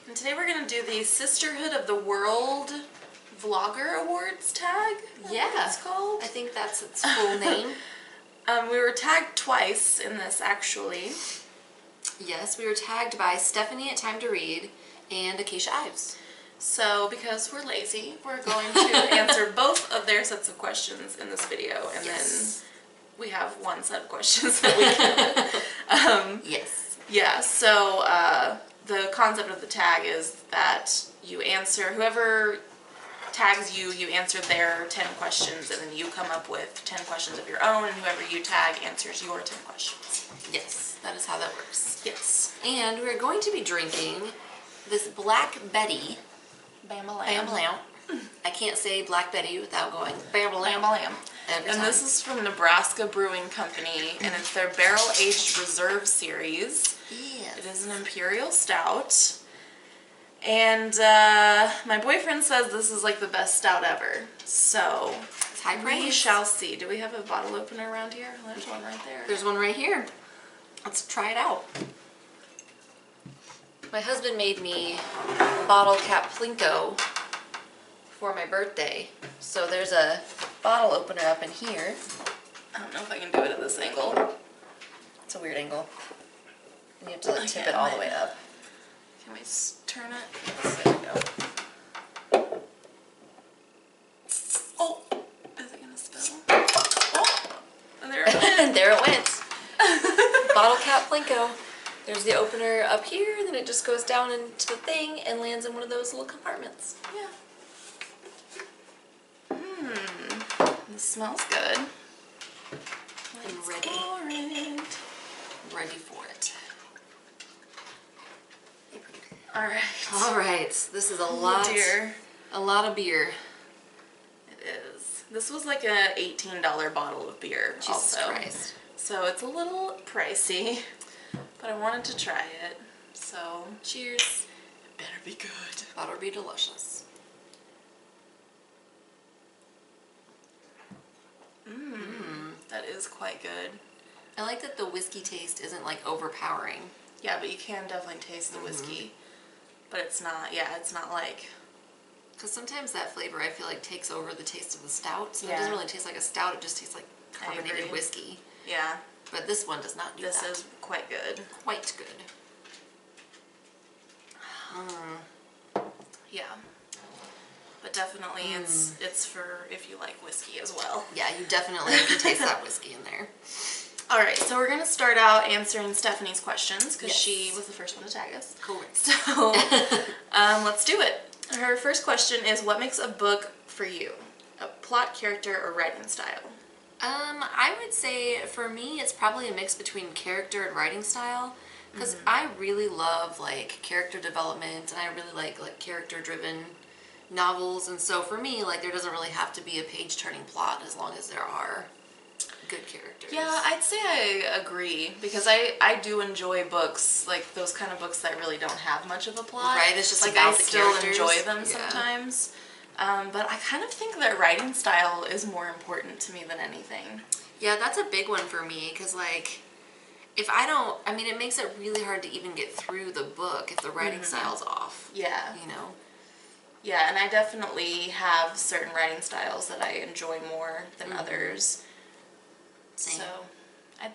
And today we're going to do the Sisterhood of the World Vlogger Awards tag. Yeah, it's called. I think that's its full name. We were tagged twice in this, actually. Yes, we were tagged by Stephanie at Time to Read and Acacia Ives. So, because we're lazy, we're going to answer both of their sets of questions in this video, and then we have one set of questions that we can. Yes. Yeah, so the concept of the tag is that you answer, whoever tags you, you answer their 10 questions, and then you come up with 10 questions of your own, and whoever you tag answers your 10 questions. Yes, that is how that works. Yes. And we're going to be drinking this Black Betty. Bam-a-lam. Bam-a-lam. I can't say Black Betty without going bam-a-lam. Bam-a-lam. Every And time. this is from Nebraska Brewing Company, and it's their Barrel-Aged Reserve Series. Yes. It is an Imperial Stout. And my boyfriend says this is like the best stout ever. So, It's high we praise. shall see. Do we have a bottle opener around here? There's one right there. There's one right here. Let's try it out. My husband made me bottle cap Plinko for my birthday. So there's a bottle opener up in here. I don't know if I can do it at this angle. It's a weird angle. And you have to like, tip Okay, it all the way up. Can we turn it? There we go. Oh, is it gonna spill? Oh, and there it went. And there it went. Bottle cap Plinko. There's the opener up here, and then it just goes down into the thing and lands in one of those little compartments. Yeah. This smells good. I'm ready. Pour it. Ready for it. All right. All right. This is a Oh lot. dear. A lot of beer. It is. This was like a $18 bottle of beer. Jesus also. Christ. So it's a little pricey, but I wanted to try it. So cheers. It better be good. Better be delicious. That is quite good. I like that the whiskey taste isn't like overpowering. Yeah, but you can definitely taste the whiskey. But it's not, it's not like... Because sometimes that flavor I feel like takes over the taste of the stout. So it Yeah. doesn't really taste like a stout, it just tastes like I carbonated agree. whiskey. Yeah, But this one does not do this that. is quite good. Quite good. Yeah. But definitely it's for if you like whiskey as well. Yeah, you definitely can taste that whiskey in there. Alright, so we're going to start out answering Stephanie's questions because Yes. she was the first one to tag us. Cool. So, let's do it. Her first question is, what makes a book for you? A plot, character, or writing style? I would say for me it's probably a mix between character and writing style. Because I really love like character development and I really like character driven novels, and so for me like there doesn't really have to be a page turning plot as long as there are good characters. Yeah, I'd say I agree because I do enjoy books, like those kind of books that really don't have much of a plot. Right, it's just like about I the still characters. enjoy them Yeah. sometimes. But I kind of think that writing style is more important to me than anything. Yeah, that's a big one for me because like if I don't, I mean it makes it really hard to even get through the book if the writing style's off. Yeah. You know? Yeah, and I definitely have certain writing styles that I enjoy more than others. Same. So,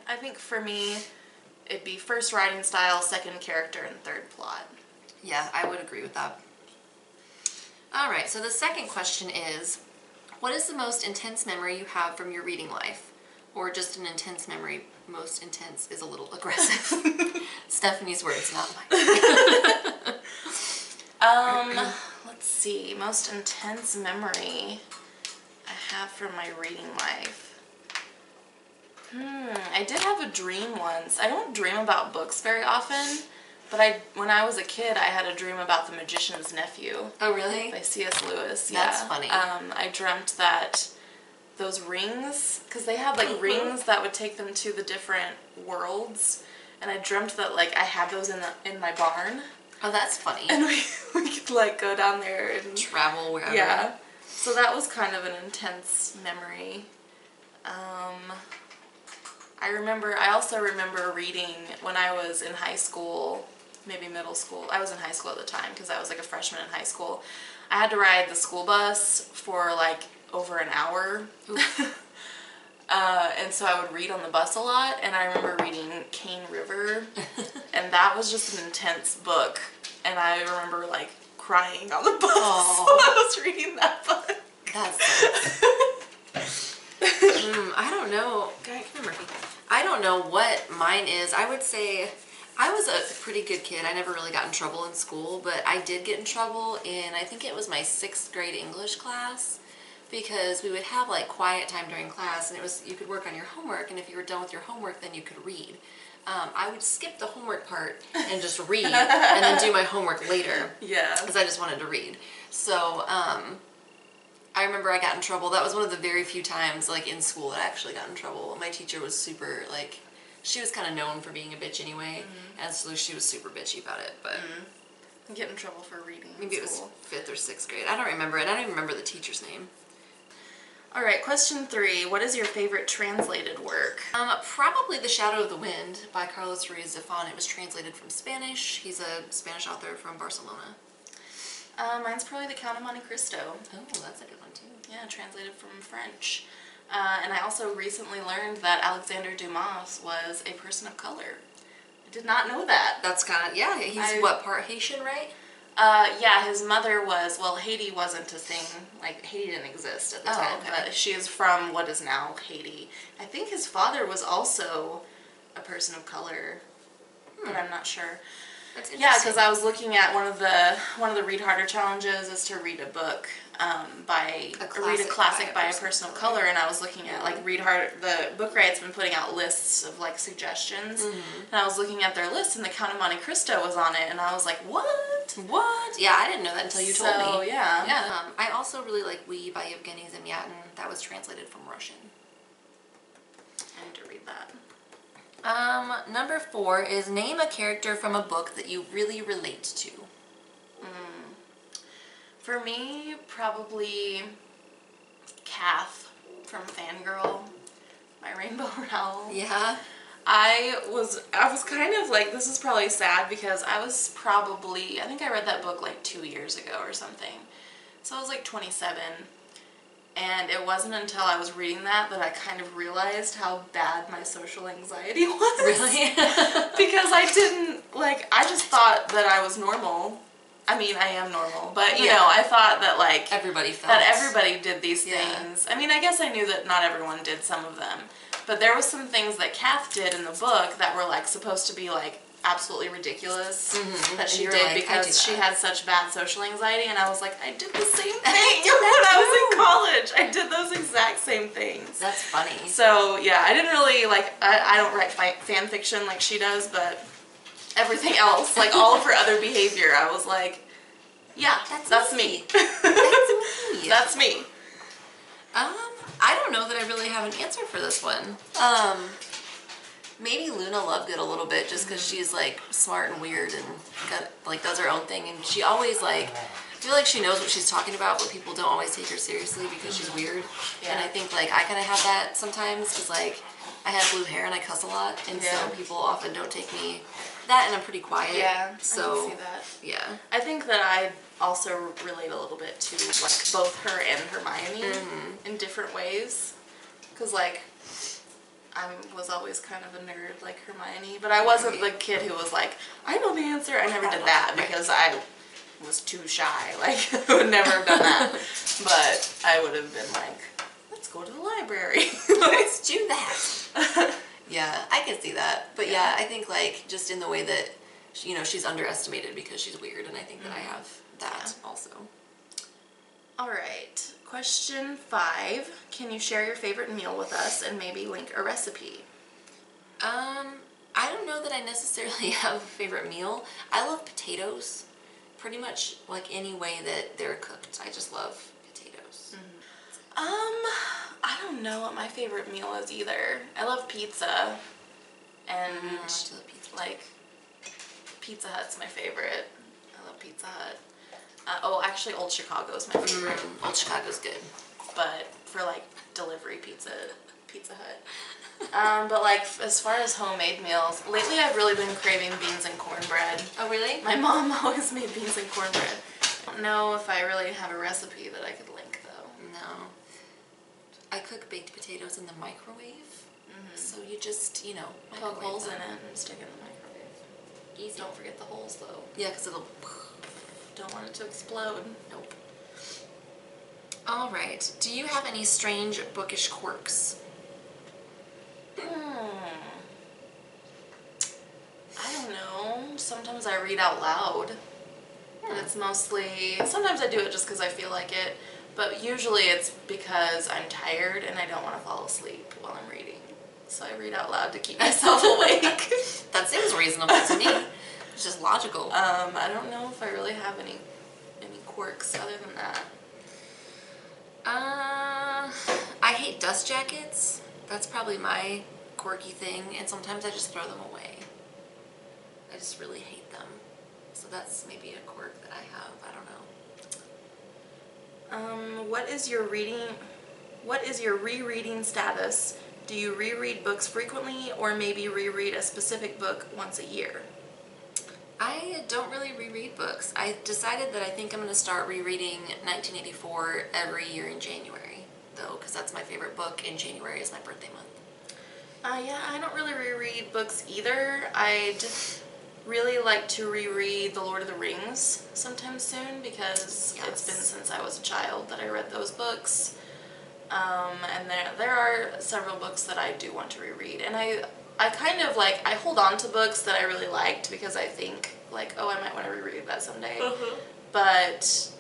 I think for me, it'd be first writing style, second character, and third plot. Yeah, I would agree with that. All right, so the second question is, what is the most intense memory you have from your reading life? Or just an intense memory? Most intense is a little aggressive. Stephanie's words, not mine. Let's see. Most intense memory I have from my reading life. I did have a dream once. I don't dream about books very often, but when I was a kid, I had a dream about The Magician's Nephew Oh, really? by C.S. Lewis. That's Yeah. funny. I dreamt that those rings, because they had like rings that would take them to the different worlds, and I dreamt that like I had those in my barn, Oh, that's funny. and we could like go down there and Travel wherever. yeah. So that was kind of an intense memory. I also remember reading when I was in high school maybe middle school. I was in high school at the time because I was like a freshman in high school. I had to ride the school bus for like over an hour. And so I would read on the bus a lot, and I remember reading Cane River, and that was just an intense book, and I remember like crying on the bus when I was reading that book. That's I don't know. I don't know what mine is. I would say I was a pretty good kid. I never really got in trouble in school, but I did get in trouble in, I think it was my 6th grade English class, because we would have like quiet time during class, and it was, you could work on your homework, and if you were done with your homework, then you could read. I would skip the homework part and just read, and then do my homework later. Yeah. Because I just wanted to read. So, I remember I got in trouble. That was one of the very few times, like, in school that I actually got in trouble. My teacher was super, like, she was kind of known for being a bitch anyway, and so she was super bitchy about it, but... Get in trouble for reading Maybe it was 5th or 6th grade. I don't remember it. I don't even remember the teacher's name. All right, question 3. What is your favorite translated work? Probably The Shadow of the Wind by Carlos Ruiz Zafón. It was translated from Spanish. He's a Spanish author from Barcelona. Mine's probably The Count of Monte Cristo. Oh, that's a good one too. Yeah, translated from French. And I also recently learned that Alexander Dumas was a person of color. I did not know that. That's kind of, yeah, he's what, part Haitian, right? Yeah, his mother was, well, Haiti wasn't a thing, like, Haiti didn't exist at the time, okay. but she is from what is now Haiti. I think his father was also a person of color, but I'm not sure. That's interesting. Yeah, because I was looking at one of the Read Harder challenges is to read a book read a classic by a person of color, and I was looking at like Read Harder. The book right's been putting out lists of like suggestions, and I was looking at their list, and The Count of Monte Cristo was on it, and I was like, what? Yeah, I didn't know that until you told me. So yeah. I also really like We by Yevgeny Zamyatin. That was translated from Russian. I need to read that. Number 4 is name a character from a book that you really relate to. For me, probably Kath from Fangirl, my Rainbow Rowell. Yeah. I was kind of like, this is probably sad because I think I read that book like 2 years ago or something. So I was like 27. And it wasn't until I was reading that I kind of realized how bad my social anxiety was. Really? Because I just thought that I was normal. I mean, I am normal, but you know, I thought that like everybody did these things. I mean, I guess I knew that not everyone did some of them, but there was some things that Kath did in the book that were like supposed to be like absolutely ridiculous that she did because she had such bad social anxiety, and I was like, I did the same thing when I was in college. I did those exact same things. That's funny. So yeah, I didn't really like. I don't write fan fiction like she does, but everything else, like all of her other behavior, I was like, yeah, that's me. That's me. That's me. I don't know that I really have an answer for this one. Maybe Luna Lovegood a little bit, just because she's like smart and weird and does her own thing, and she always like, I feel like she knows what she's talking about, but people don't always take her seriously because she's weird. Yeah. And I think like I kind of have that sometimes, because like I have blue hair and I cuss a lot, and so people often don't take me that, and I'm pretty quiet. Yeah, so I can see that. Yeah, I think that I also relate a little bit to like both her and Hermione in different ways, because like I was always kind of a nerd like Hermione, but I wasn't the kid who was like, I know the answer. I never did that because I was too shy. Like, I would never have done that. But I would have been like, let's go to the library. Let's do that. Yeah, I can see that. But yeah, I think like just in the way that, you know, she's underestimated because she's weird, and I think that I have that also. All right. Question 5. Can you share your favorite meal with us and maybe link a recipe? I don't know that I necessarily have a favorite meal. I love potatoes. Pretty much like any way that they're cooked. I just love potatoes. I don't know what my favorite meal is either. I love pizza, and like Pizza Hut's my favorite. I love Pizza Hut. Actually, Old Chicago's my favorite. Old Chicago's good. But for like delivery pizza, Pizza Hut. But like as far as homemade meals, lately I've really been craving beans and cornbread. Oh, really? My mom always made beans and cornbread. I don't know if I really have a recipe that I could link though. No. I cook baked potatoes in the microwave. So you just, you know, Poke microwave holes in them. it and stick it in the microwave. Easy. Don't forget the holes though. Yeah, because it'll... Don't want it to explode. Nope. All right. Do you have any strange bookish quirks? I don't know. Sometimes I read out loud. But it's mostly... Sometimes I do it just because I feel like it. But usually it's because I'm tired and I don't want to fall asleep while I'm reading. So I read out loud to keep myself awake. That seems reasonable to me. It's just logical. I don't know if I really have any quirks other than that. I hate dust jackets. That's probably my quirky thing, and sometimes I just throw them away. I just really hate them. So that's maybe a quirk that I have. I don't know. What is your rereading status? Do you reread books frequently or maybe reread a specific book once a year? I don't really reread books. I decided that I think I'm going to start rereading 1984 every year in January, though, because that's my favorite book, and January is my birthday month. Yeah, I don't really reread books either. I'd really like to reread The Lord of the Rings sometime soon because it's been since I was a child that I read those books. And there are several books that I do want to reread, and I kind of like, I hold on to books that I really liked because I think like, oh, I might want to reread that someday. But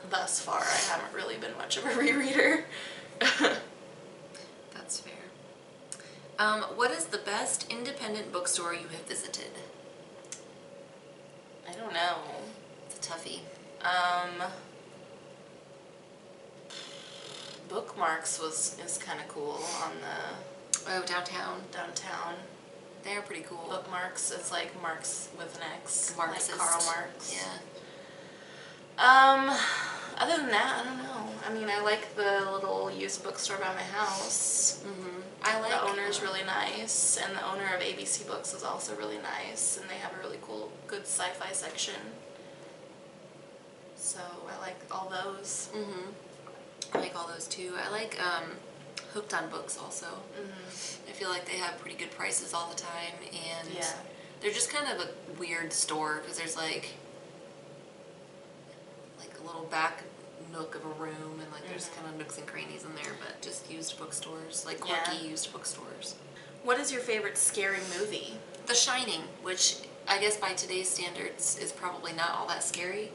thus far I haven't really been much of a rereader. That's fair. What is the best independent bookstore you have visited? I don't know. It's a toughie. Bookmarks is kind of cool on the Downtown. They're pretty cool. Bookmarks, it's like Marx with an X, Marxist. like Karl Marx. Yeah. Other than that, I don't know. I mean, I like the little used bookstore by my house. I like the owner's really nice, and the owner of ABC Books is also really nice, and they have a really cool, good sci-fi section. So I like all those. I like all those too. I like Hooked on Books also. I feel like they have pretty good prices all the time, and they're just kind of a weird store because there's like a little back nook of a room, and like there's kind of nooks and crannies in there, but just used bookstores, like quirky used bookstores. What is your favorite scary movie? The Shining, which I guess by today's standards is probably not all that scary,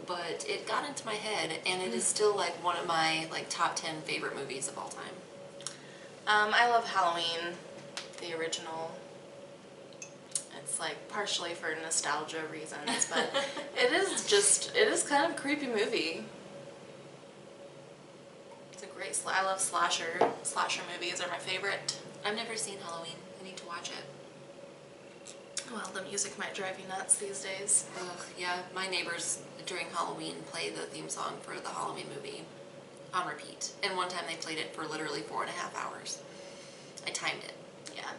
but it got into my head, and it is still like one of my like top 10 favorite movies of all time. I love Halloween, the original. It's like partially for nostalgia reasons, but it is kind of a creepy movie. It's a great, I love slasher movies are my favorite. I've never seen Halloween. I need to watch it. Well, the music might drive you nuts these days. Ugh, yeah, my neighbors during Halloween play the theme song for the Halloween movie on repeat. And one time they played it for literally 4.5 hours. I timed it. Yeah.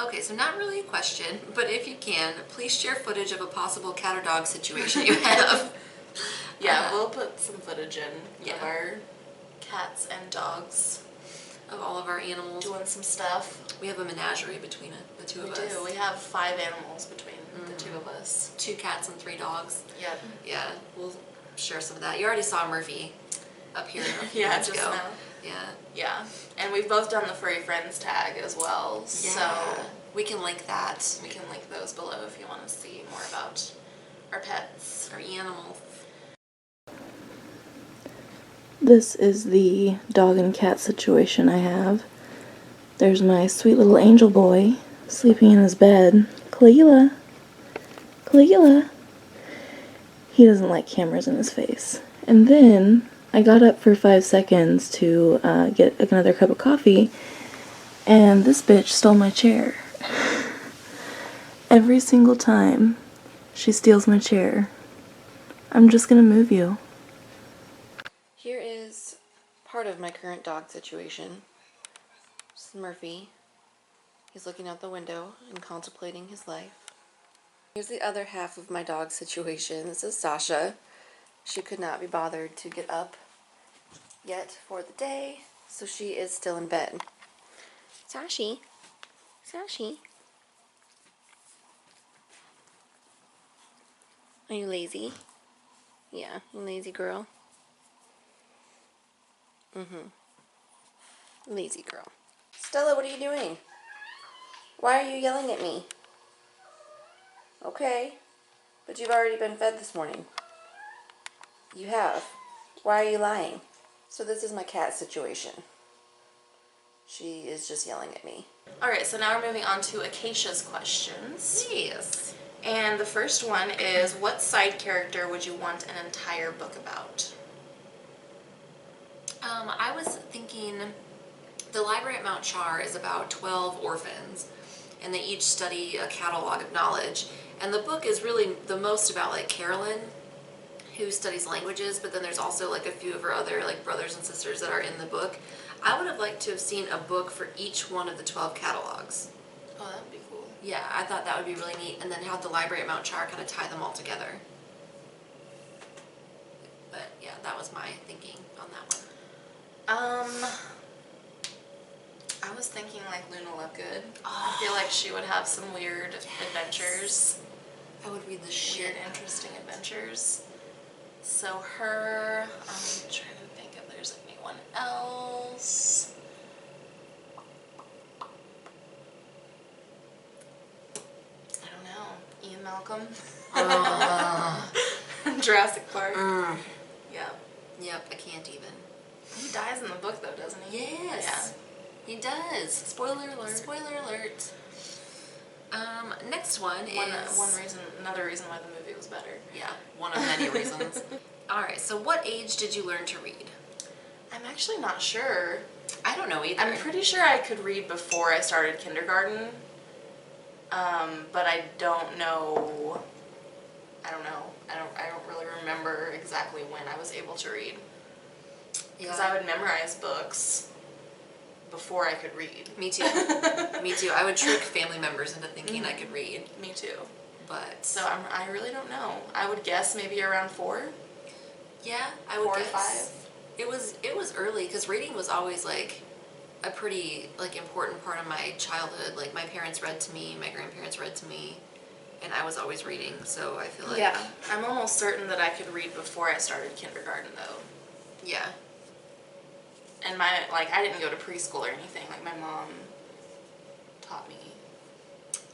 Okay, so not really a question, but if you can, please share footage of a possible cat or dog situation you have. Yeah, we'll put some footage in of our cats and dogs. Of all of our animals. Doing some stuff. We have a menagerie between the two of us. We do. We have 5 animals between the two of us. 2 cats and 3 dogs. Yep. Yeah, we'll share some of that. You already saw Murphy up here a few yeah, minutes just ago. now. Yeah. Yeah. And we've both done the Furry Friends tag as well. Yeah. So we can link that. we can link those below if you want to see more about our pets. Our animals. This is the dog and cat situation I have. There's my sweet little angel boy sleeping in his bed. Caligula. Caligula. He doesn't like cameras in his face. And then I got up for 5 seconds to get another cup of coffee, and this bitch stole my chair. Every single time she steals my chair, I'm just gonna move you. Here is part of my current dog situation. This is Murphy. He's looking out the window and contemplating his life. Here's the other half of my dog situation. This is Sasha. She could not be bothered to get up yet for the day, so she is still in bed. Sashi. Sashi. Are you lazy? Yeah, you lazy girl. Lazy girl. Stella, what are you doing? Why are you yelling at me? Okay, but you've already been fed this morning. You have. Why are you lying? So this is my cat situation. She is just yelling at me. Alright, so now we're moving on to Acacia's questions. Yes. And the first one is, what side character would you want an entire book about? I was thinking the library at Mount Char is about 12 orphans, and they each study a catalog of knowledge. And the book is really the most about like Carolyn, who studies languages, but then there's also like a few of her other like brothers and sisters that are in the book. I would have liked to have seen a book for each one of the 12 catalogs. Oh, that would be cool. Yeah, I thought that would be really neat, and then have the library at Mount Char kind of tie them all together. But yeah, that was my thinking on that one. I was thinking like Luna Lovegood. I feel like she would have some weird adventures. I would read the shit. Weird, interesting adventures. So her, I'm trying to think if there's anyone else. I don't know. Ian Malcolm. Jurassic Park. Yeah. Yep, I can't even. He dies in the book though, doesn't he? Yes. He does. Spoiler alert. Spoiler alert. Next one is Another reason why the movie was better. Yeah, one of many reasons. All right. So, what age did you learn to read? I'm actually not sure. I don't know either. I'm pretty sure I could read before I started kindergarten. But I don't know. I don't know. I don't really remember exactly when I was able to read. Because I would memorize books before I could read. Me too. Me too. I would trick family members into thinking I could read. Me too. But so I really don't know. I would guess maybe around 4. Yeah, I would 4 or guess. 5. It was early because reading was always like a pretty like important part of my childhood. Like my parents read to me, my grandparents read to me, and I was always reading. So I feel like I'm almost certain that I could read before I started kindergarten though. Yeah. And I didn't go to preschool or anything. Like my mom taught me.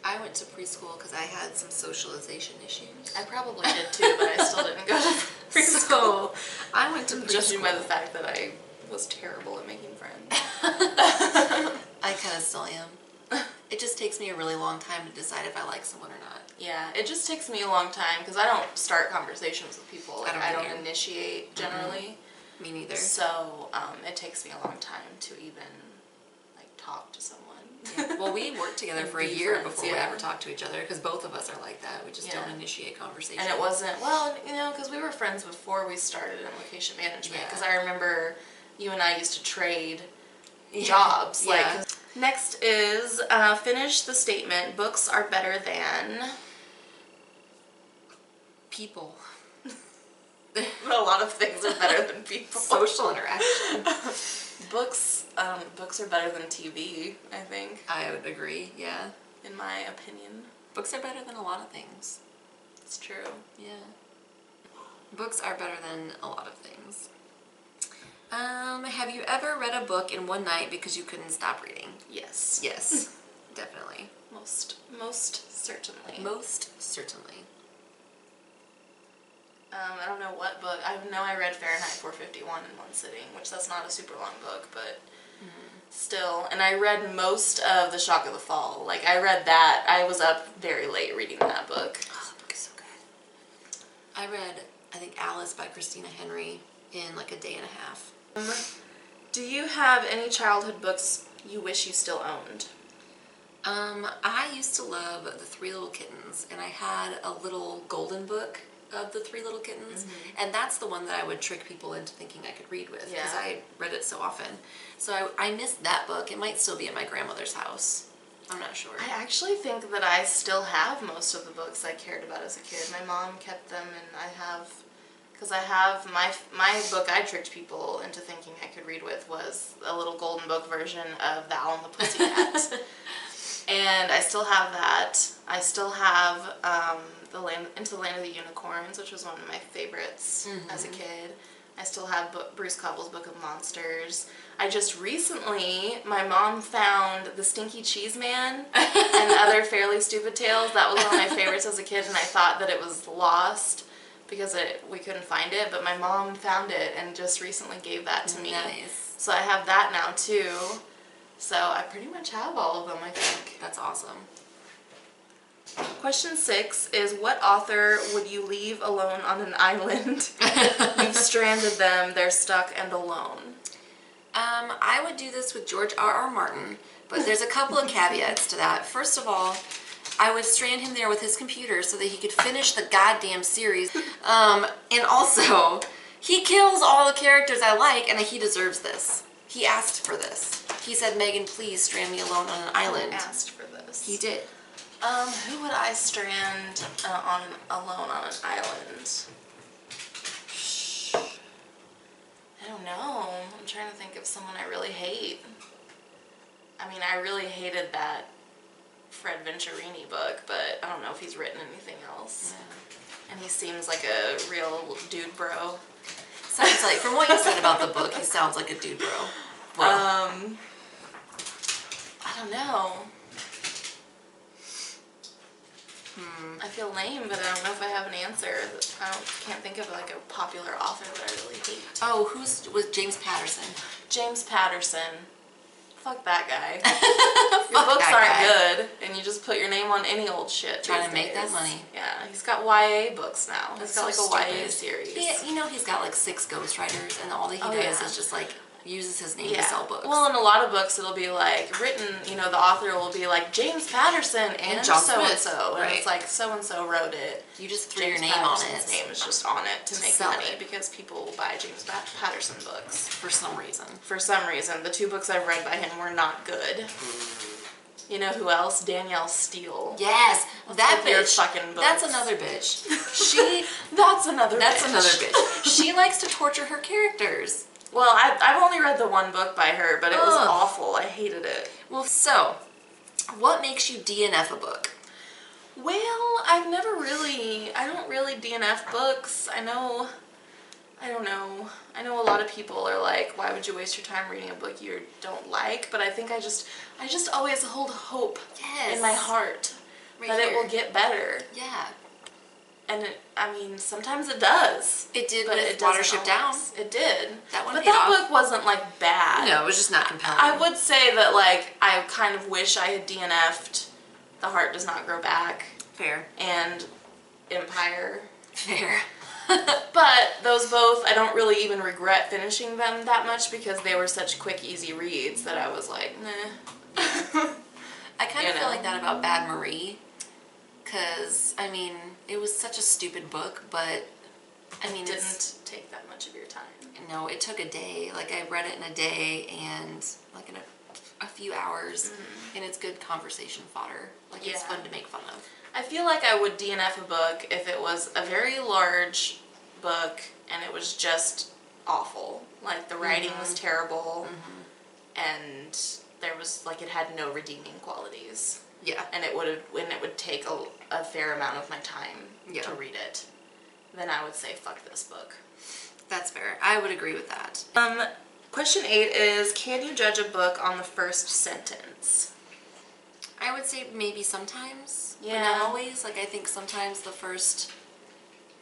I went to preschool because I had some socialization issues. I probably did too, but I still didn't go to preschool. So I went to preschool. Judging by the fact that I was terrible at making friends. I kind of still am. It just takes me a really long time to decide if I like someone or not. Yeah, it just takes me a long time because I don't start conversations with people. Like, I don't initiate generally. Me neither. So it takes me a long time to even like talk to someone. Yeah. Well, we worked together for a year before we ever talked to each other because both of us are like that. We just don't initiate conversation. And it wasn't, because we were friends before we started in location management. Because I remember you and I used to trade jobs. Yeah. Next is finish the statement. Books are better than people. A lot of things are better than people. Social interaction. Books are better than TV, I think. I would agree, yeah. In my opinion. Books are better than a lot of things. It's true. Yeah. Books are better than a lot of things. Have you ever read a book in one night because you couldn't stop reading? Yes. Yes, definitely. Most certainly. Most certainly. I don't know what book. I know I read Fahrenheit 451 in one sitting, which that's not a super long book, but still. And I read most of The Shock of the Fall. Like, I read that. I was up very late reading that book. Oh, that book is so good. I read, I think, Alice by Christina Henry in like a day and a half. Do you have any childhood books you wish you still owned? I used to love The Three Little Kittens, and I had a little golden book of the Three Little Kittens, and that's the one that I would trick people into thinking I could read with because I read it so often. So I missed that book. It might still be at my grandmother's house. I'm not sure. I actually think that I still have most of the books I cared about as a kid. My mom kept them, and I have, because I have my book I tricked people into thinking I could read with was a little golden book version of The Owl and the Pussycat. And I still have that. I still have Into the Land of the Unicorns, which was one of my favorites as a kid. I still have Bruce Cobble's Book of Monsters. I just recently, my mom found The Stinky Cheese Man and Other Fairly Stupid Tales. That was one of my favorites as a kid, and I thought that it was lost because we couldn't find it, but my mom found it and just recently gave that to me. Nice. So I have that now too. So I pretty much have all of them, I think. That's awesome. Question 6 is, what author would you leave alone on an island? You've stranded them, they're stuck and alone. I would do this with George R.R. Martin, but there's a couple of caveats to that. First of all, I would strand him there with his computer so that he could finish the goddamn series. And also, he kills all the characters I like, and he deserves this. He asked for this. He said, Megan, please strand me alone on an island. He asked for this. He did. Who would I strand alone on an island? I don't know. I'm trying to think of someone I really hate. I mean, I really hated that Fred Venturini book, but I don't know if he's written anything else. Yeah. And he seems like a real dude bro. Sounds like, from what you said about the book, he sounds like a dude bro. I don't know. I feel lame, but I don't know if I have an answer. Can't think of like a popular author that I really hate. Oh, was James Patterson? James Patterson. Fuck that guy. Your books aren't good, and you just put your name on any old shit. Trying to make that money. Yeah, he's got YA books now. He's got like a YA series. He's got like 6 ghostwriters, and all that he does is just like uses his name to sell books. Well, in a lot of books, it'll be like written, the author will be like James Patterson and John so-and-so. Right. And it's like so-and-so wrote it. You just threw James your name on it. Patterson's name is just on it to make sell money it. because people will buy James Patterson books. For some reason. For some reason. The 2 books I've read by him were not good. You know who else? Danielle Steele. Yes, that your bitch. Fucking books. That's another bitch. That's another bitch. She likes to torture her characters. Well, I've only read the 1 book by her, but it was awful. I hated it. Well, so, what makes you DNF a book? Well, I don't really DNF books. I don't know. I know a lot of people are like, why would you waste your time reading a book you don't like? But I think I just always hold hope in my heart that it will get better. Yeah. And sometimes it does. It did, but it Watership Down. It did. That one but paid that off. book wasn't like bad. No, it was just not compelling. I would say that like I kind of wish I had DNF'd The Heart Does Not Grow Back. Fair. And Empire. Fair. But those both, I don't really even regret finishing them that much because they were such quick, easy reads that I was like, nah. I kind of feel like that about Bad Marie. Because, it was such a stupid book, but, it didn't take that much of your time. No, it took a day. Like, I read it in a day and, like, in a few hours, and it's good conversation fodder. Like, it's fun to make fun of. I feel like I would DNF a book if it was a very large book and it was just awful. Like, the writing was terrible, and there was, like, it had no redeeming qualities. Yeah. And it would take a fair amount of my time to read it. Then I would say, fuck this book. That's fair. I would agree with that. Question 8 is, can you judge a book on the first sentence? I would say maybe sometimes, but Yeah. not always. Like, I think sometimes the first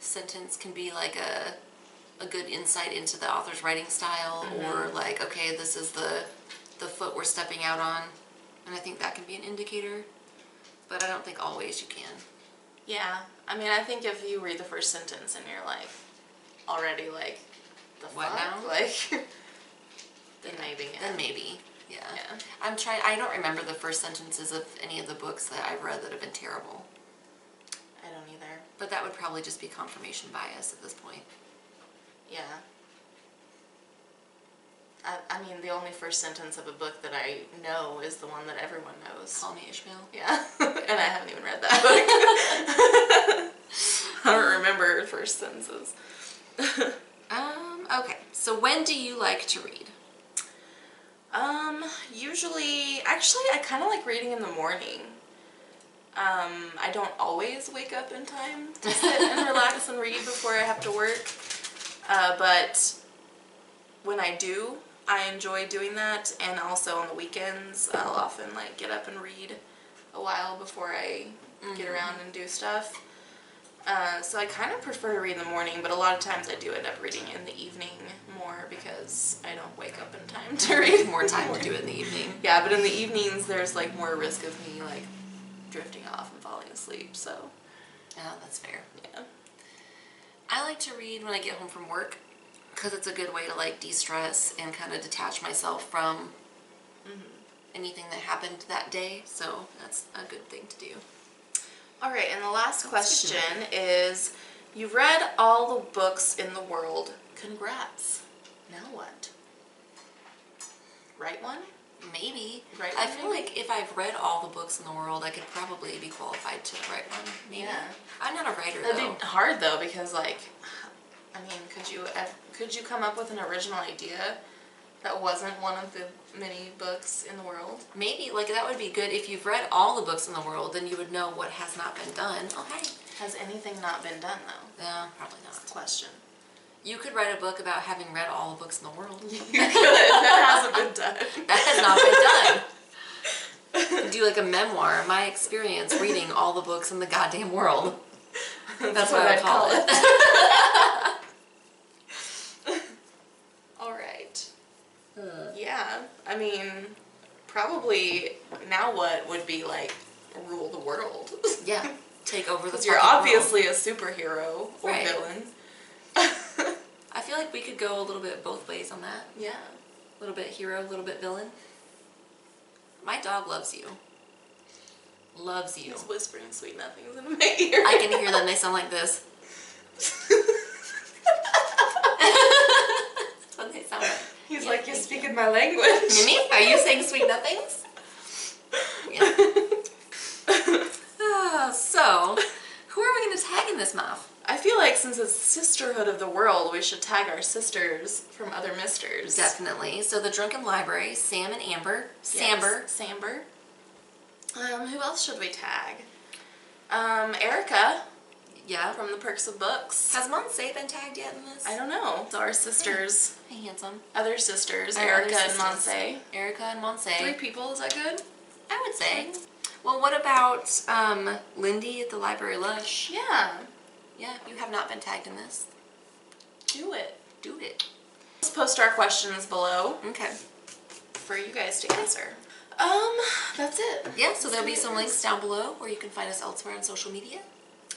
sentence can be like a good insight into the author's writing style, or like, okay, this is the foot we're stepping out on. And I think that can be an indicator, but I don't think always you can. Yeah. I think if you read the first sentence and you're like, already like, the What fuck? now? Like, then maybe. Yeah. Then maybe, yeah. Yeah. I don't remember the first sentences of any of the books that I've read that have been terrible. I don't either. But that would probably just be confirmation bias at this point. Yeah. I mean, the only first sentence of a book that I know is the one that everyone knows. Call Me Ishmael. Yeah. And I haven't even read that book. I don't remember first sentences. Okay. So when do you like to read? Usually, actually, I kind of like reading in the morning. I don't always wake up in time to sit and relax and read before I have to work. But when I do, I enjoy doing that. And also on the weekends, I'll often like get up and read a while before I get around and do stuff. So I kind of prefer to read in the morning, but a lot of times I do end up reading in the evening more because I don't wake up in time to read. More time to do it in the evening. Yeah, but in the evenings there's like more risk of me like drifting off and falling asleep, so. Oh, that's fair. Yeah. I like to read when I get home from work because it's a good way to like de-stress and kind of detach myself from anything that happened that day, so that's a good thing to do. All right, and the last question is, you've read all the books in the world. Congrats. Now what? Write one? Maybe. Write I one, feel maybe? like if I've read all the books in the world, I could probably be qualified to write one. Maybe. Yeah. I'm not a writer, That'd though. be hard though, because like, I mean, could you come up with an original idea that wasn't one of the many books in the world? Maybe, like, that would be good. If you've read all the books in the world, then you would know what has not been done. Oh, hey. Has anything not been done though? No, probably That's not. the question. You could write a book about having read all the books in the world. You could. That hasn't been done. That has not been done. Do like a memoir, my experience reading all the books in the goddamn world. That's what I call it. All right. Yeah, I mean, probably now what would be like rule the world. Yeah, take over the Because you're fucking obviously a superhero or Right. villain. I feel like we could go a little bit both ways on that. Yeah. A little bit hero, a little bit villain. My dog loves you. Loves you. He's whispering sweet nothings in my ear. I can hear them. They sound like this. That's what they sound like. He's Yeah, like, you're thank you. speaking my language. Mimi, are you saying sweet nothings? Yeah. So, who are we going to tag in this muff? I feel like since it's Sisterhood of the World, we should tag our sisters from other misters. Definitely. So the Drunken Library, Sam and Amber. Yes. Samber. Who else should we tag? Erica Yeah. from The Perks of Books. Has Monse been tagged yet in this? I don't know. So our sisters, Hey, handsome. other sisters, Our Erica other and sisters. Monse. Erica and Monse. 3 people, is that good? I would say. Well, what about Lindy at the Library Lush? Yeah. Yeah, you have not been tagged in this. Do it. Do it. Let's post our questions below Okay. for you guys to answer. That's it. Yeah, so there'll be some links down below where you can find us elsewhere on social media.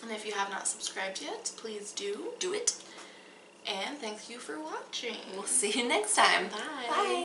And if you have not subscribed yet, please do. Do it. And thank you for watching. We'll see you next time. Bye. Bye.